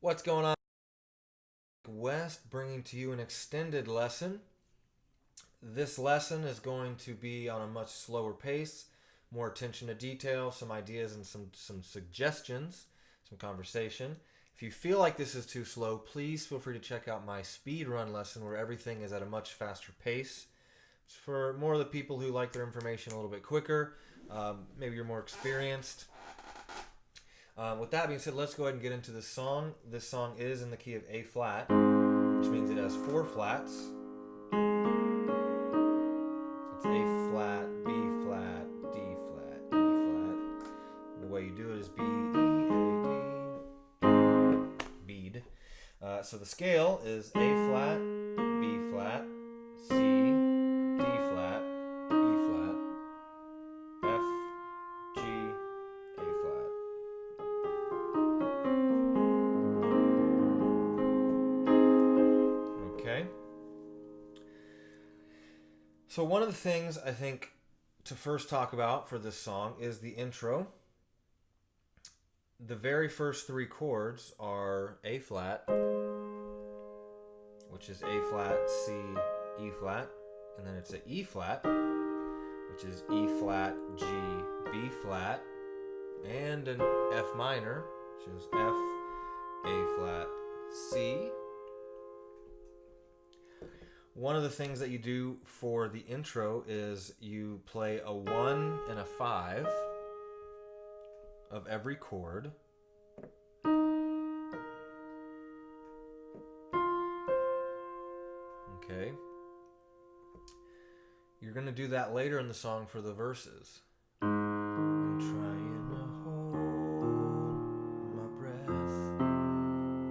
What's going on? West bringing to you an extended lesson. This lesson is going to be on a much slower pace, more attention to detail, some ideas and some suggestions, some conversation. If you feel like this is too slow, please feel free to check out my speed run lesson where everything is at a much faster pace. It's for more of the people who like their information a little bit quicker. Maybe you're more experienced. With that being said, let's go ahead and get into this song. This song is in the key of A flat, which means it has four flats. It's A flat, B flat, D flat, E flat. The way you do it is B, E, A, D, bead. So the scale is A flat, B flat, C, D flat, E flat, F, G, A flat. Okay. So one of the things I think to first talk about for this song is the intro. The very first three chords are A flat, which is A flat, C, E flat, and then it's an E flat, which is E flat, G, B flat, and an F minor, which is F, A flat, C. One of the things that you do for the intro is you play a 1 and a 5 of every chord. Okay. You're going to do that later in the song for the verses. I'm trying to hold my breath.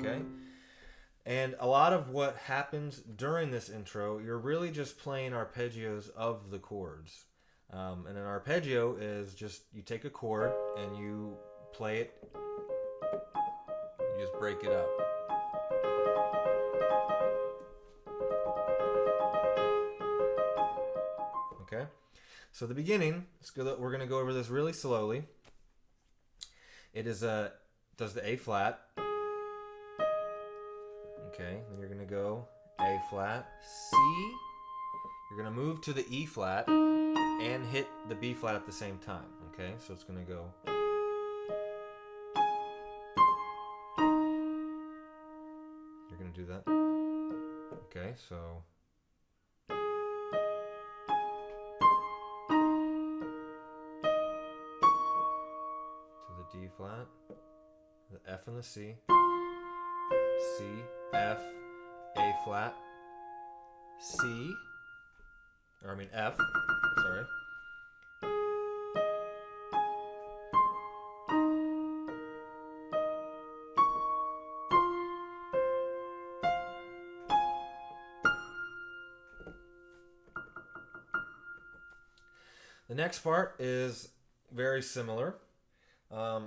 Okay? And a lot of what happens during this intro, you're really just playing arpeggios of the chords. And an arpeggio is just, you take a chord and you play it, you just break it up. Okay? So the beginning, we're going to go over this really slowly. It is does the A flat. Okay, then you're going to go A flat, C. You're going to move to the E flat and hit the B flat at the same time. Okay, so it's going to go. You're going to do that. Okay, so. To the D flat, the F and the C. C, F, A flat, C, F, sorry. The next part is very similar.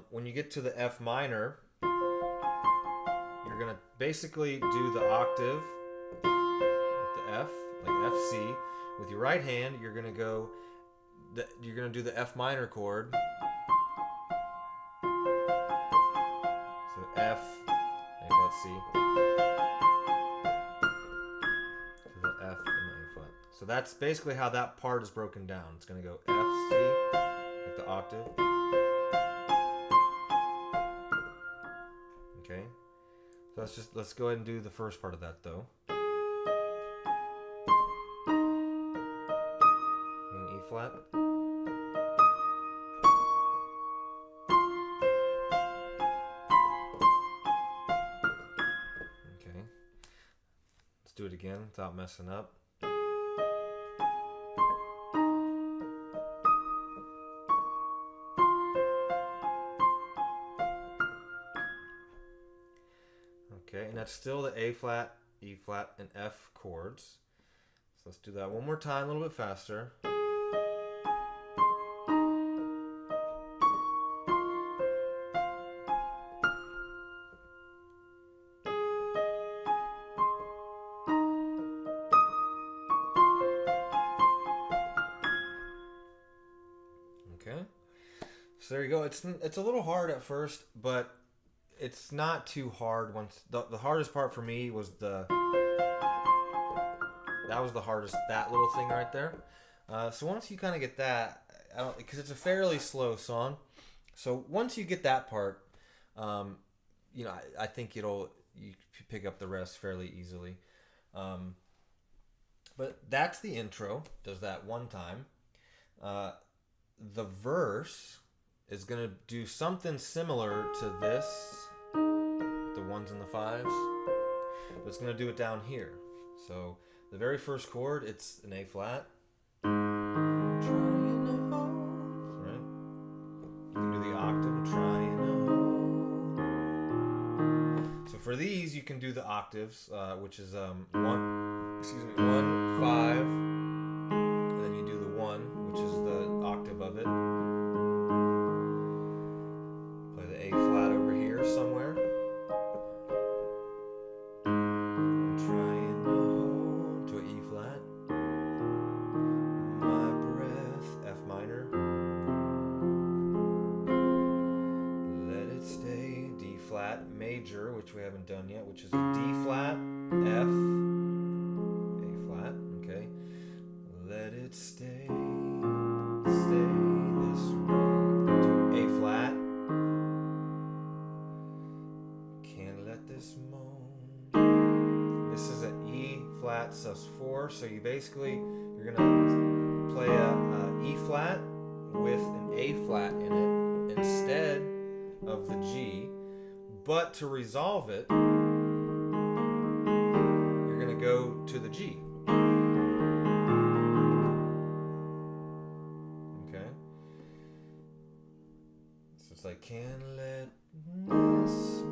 When you get to the F minor, you're going to basically do the octave with the F, like F, C. With your right hand, you're going to go, you're going to do the F minor chord. So F, A flat, C. To the F and the A flat. So that's basically how that part is broken down. It's going to go F, C, like the octave. Okay. So let's go ahead and do the first part of that though. And E flat. Okay. Let's do it again without messing up. Okay, and that's still the A flat, E flat, and F chords. So let's do that one more time, a little bit faster. Okay, so there you go. It's a little hard at first, but it's not too hard. Once the hardest part for me was that was the hardest, that little thing right there. So once you kind of get that, because it's a fairly slow song. So once you get that part, I think you pick up the rest fairly easily. But that's the intro. Does that one time. The verse is going to do something similar to this, the ones and the fives, but it's going to do it down here. So the very first chord, it's an A flat. Right? You can do the octave, trying to hold. So for these, you can do the octaves, which is 1, 5, and then you do the 1, which is the octave of it. Play the A flat over here somewhere. I'm trying to hold to an E flat. My breath, F minor. Let it stay, D flat major, which we haven't done yet, which is D flat, F, A flat, okay. Let it stay this way. To A flat. Can't let this moan. This is an E flat sus4, so you're gonna play a E flat with an A flat in it instead of the G. But to resolve it, you're gonna go to the G. Okay? So it's like, can't let this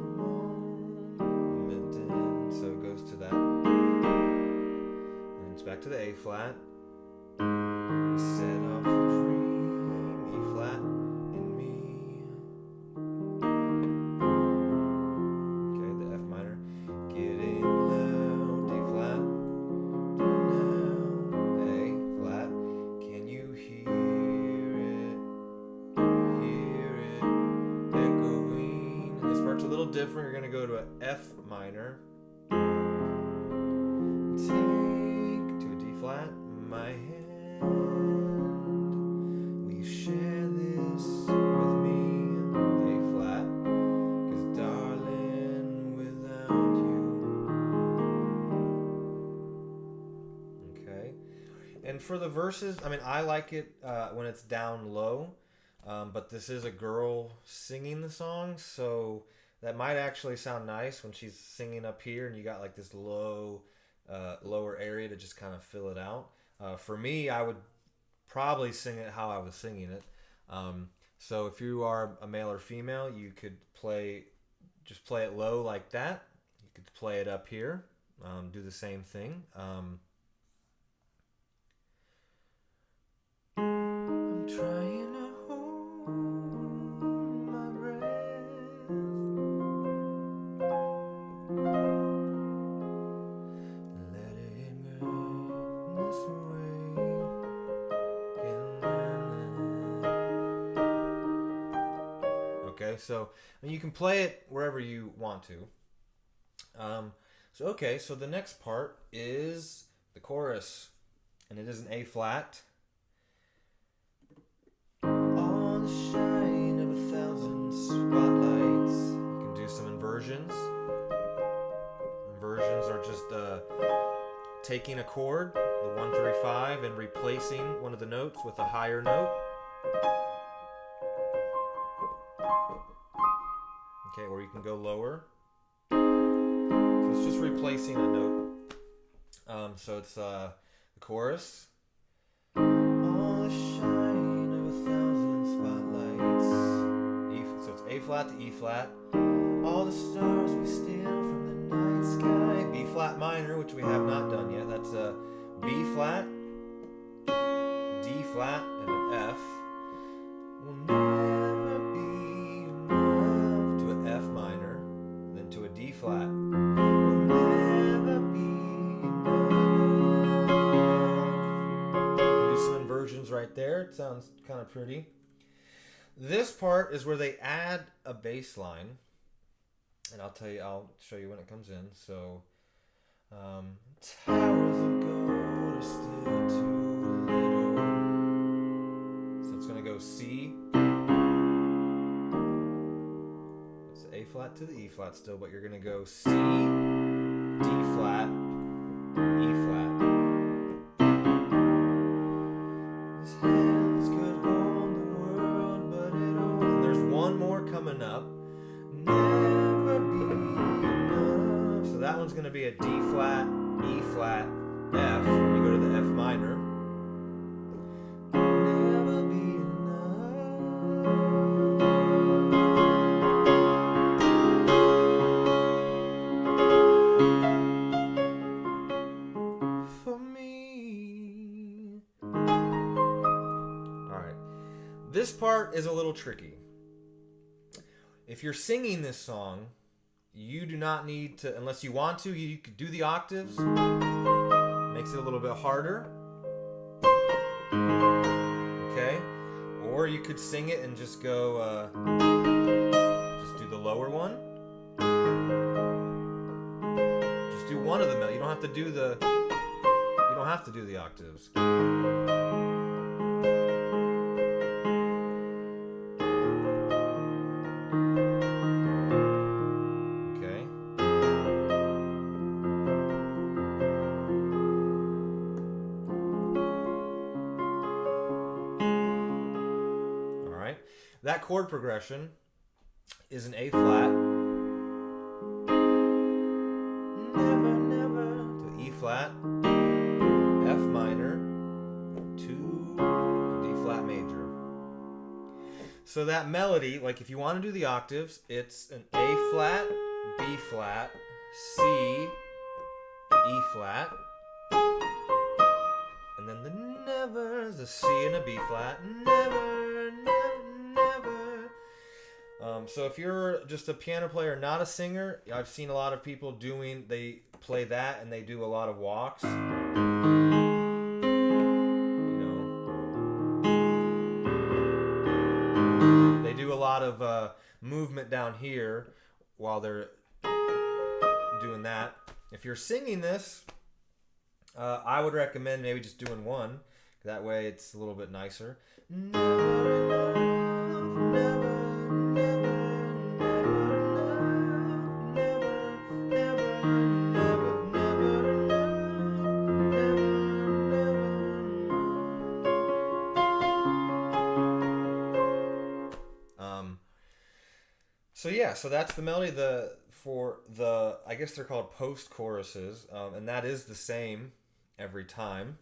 moment in. So it goes to that. And it's back to the A flat. Set off a dream, E flat in me. Okay, the F minor. Getting loud, D flat. Now, A flat. Can you hear it? Hear it echoing. And this part's a little different. You're gonna go to an F minor. Take to a D flat. My hand. Will you share this with me? A flat. 'Cause darling, without you. Okay. And for the verses, I like it when it's down low. But this is a girl singing the song, so that might actually sound nice when she's singing up here and you got like this lower area to just kind of fill it out. For me, I would probably sing it how I was singing it. So if you are a male or female, you could just play it low like that. You could play it up here, do the same thing. I'm trying to hold my breath. Let it rain this way. Okay, so you can play it wherever you want to. So the next part is the chorus, and it is an A flat. All the shine of 1,000 spotlights. You can do some inversions. Inversions are just taking a chord, the 1, 3, 5, and replacing one of the notes with a higher note. Okay, or you can go lower. So it's just replacing a note. So it's the chorus. All the shine of 1,000 spotlights. So it's A flat to E flat. All the stars we steal from the night sky. B flat minor, which we have not done yet. That's a B flat, D flat, and an F. Will never be enough to an F minor, then to a D flat. Will never be enough. You can do some inversions right there. It sounds kind of pretty. This part is where they add a bass line. and I'll show you when it comes in. So, towers of gold are still too little. So it's gonna go C. It's A flat to the E flat still, but you're gonna go C, D flat, E flat. His hands could hold the world, but it only. And there's one more coming up. Never be enough. So that one's going to be a D flat, E flat, F. When you go to the F minor. Never be enough for me. Alright. This part is a little tricky. If you're singing this song, you do not need to, unless you want to, you could do the octaves. Makes it a little bit harder. Okay? Or you could sing it and just go, just do the lower one. Just do one of them. You don't have to do the octaves. That chord progression is an A flat, never, never, to E flat, F minor, to D flat major. So that melody, like if you want to do the octaves, it's an A flat, B flat, C, E flat, and then the never is a C and a B flat, never, never. So if you're just a piano player, not a singer, I've seen a lot of people they play that and they do a lot of walks. You know, they do a lot of movement down here while they're doing that. If you're singing this, I would recommend maybe just doing one. That way it's a little bit nicer. Never enough, never. So that's the melody. I guess they're called post choruses, and that is the same every time.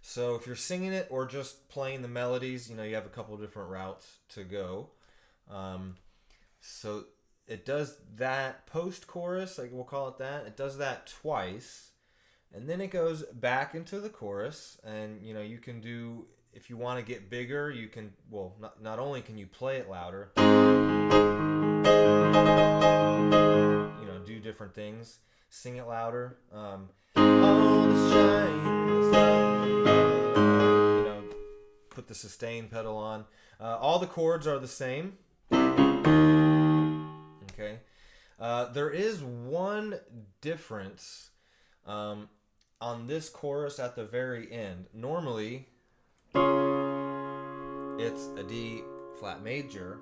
So if you're singing it or just playing the melodies, you have a couple different routes to go. So it does that post chorus, like we'll call it that. It does that twice, and then it goes back into the chorus. And you can do, if you want to get bigger, you can. Well, not only can you play it louder. Do different things. Sing it louder. All the shine, put the sustain pedal on. All the chords are the same. Okay. There is one difference on this chorus at the very end. Normally, it's a D flat major.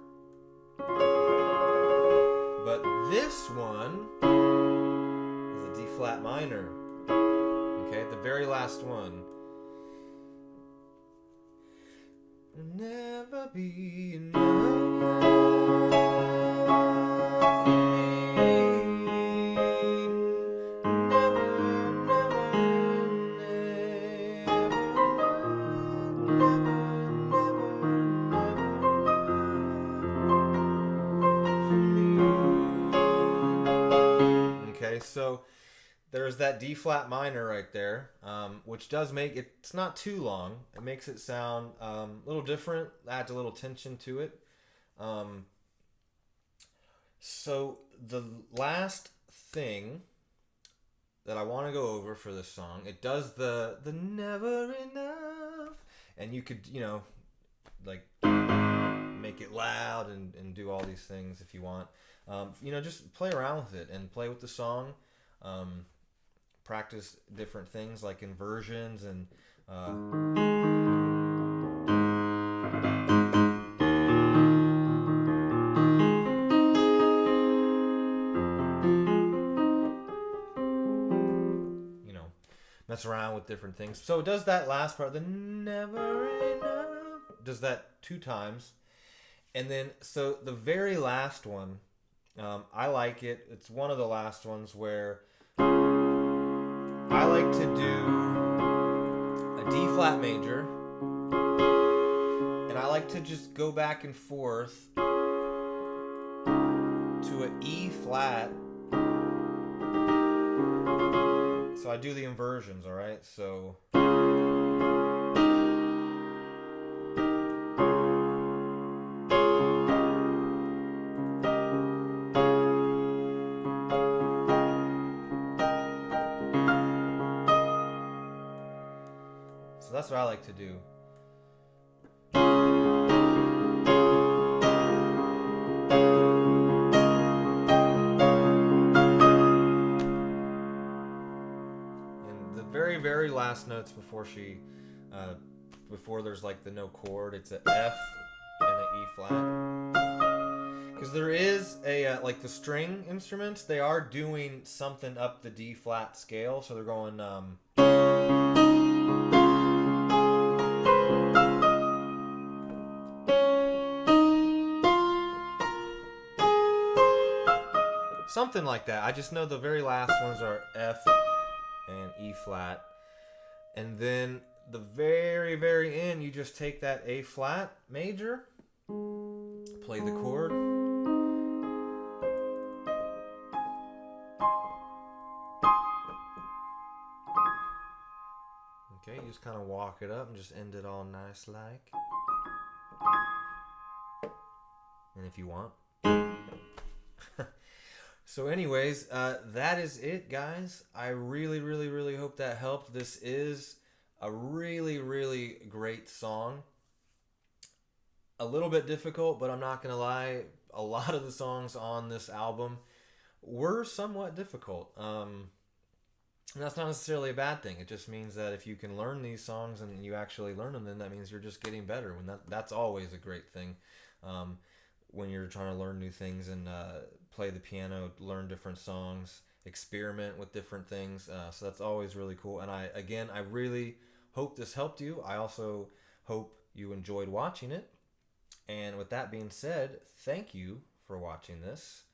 But this one is a D flat minor. Okay, the very last one. Never be enough for me. Never, so there's that D flat minor right there, which does make it, it's not too long. It makes it sound a little different, adds a little tension to it. So the last thing that I want to go over for this song, it does the never enough, and you could, like make it loud and do all these things if you want. Just play around with it and play with the song. Um, Practice different things like inversions and you know, mess around with different things. So it does that last part, the never enough, does that 2 times. And then, so the very last one, I like it. It's one of the last ones where I like to do a D flat major, and I like to just go back and forth to an E flat. So I do the inversions, all right? So that's what I like to do. And the very, very last notes before there's like the no chord, it's an F and an E flat. Because there is like the string instruments, they are doing something up the D flat scale, so they're going something like that. I just know the very last ones are F and E flat. And then the very, very end, you just take that A flat major, play the chord. Okay, you just kind of walk it up and just end it all nice like. And if you want. So anyways, that is it, guys. I really, really, really hope that helped. This is a really, really great song. A little bit difficult, but I'm not going to lie. A lot of the songs on this album were somewhat difficult. And that's not necessarily a bad thing. It just means that if you can learn these songs and you actually learn them, then that means you're just getting better. When that's always a great thing. When you're trying to learn new things and play the piano, learn different songs, experiment with different things. So that's always really cool. And I really hope this helped you. I also hope you enjoyed watching it. And with that being said, thank you for watching this.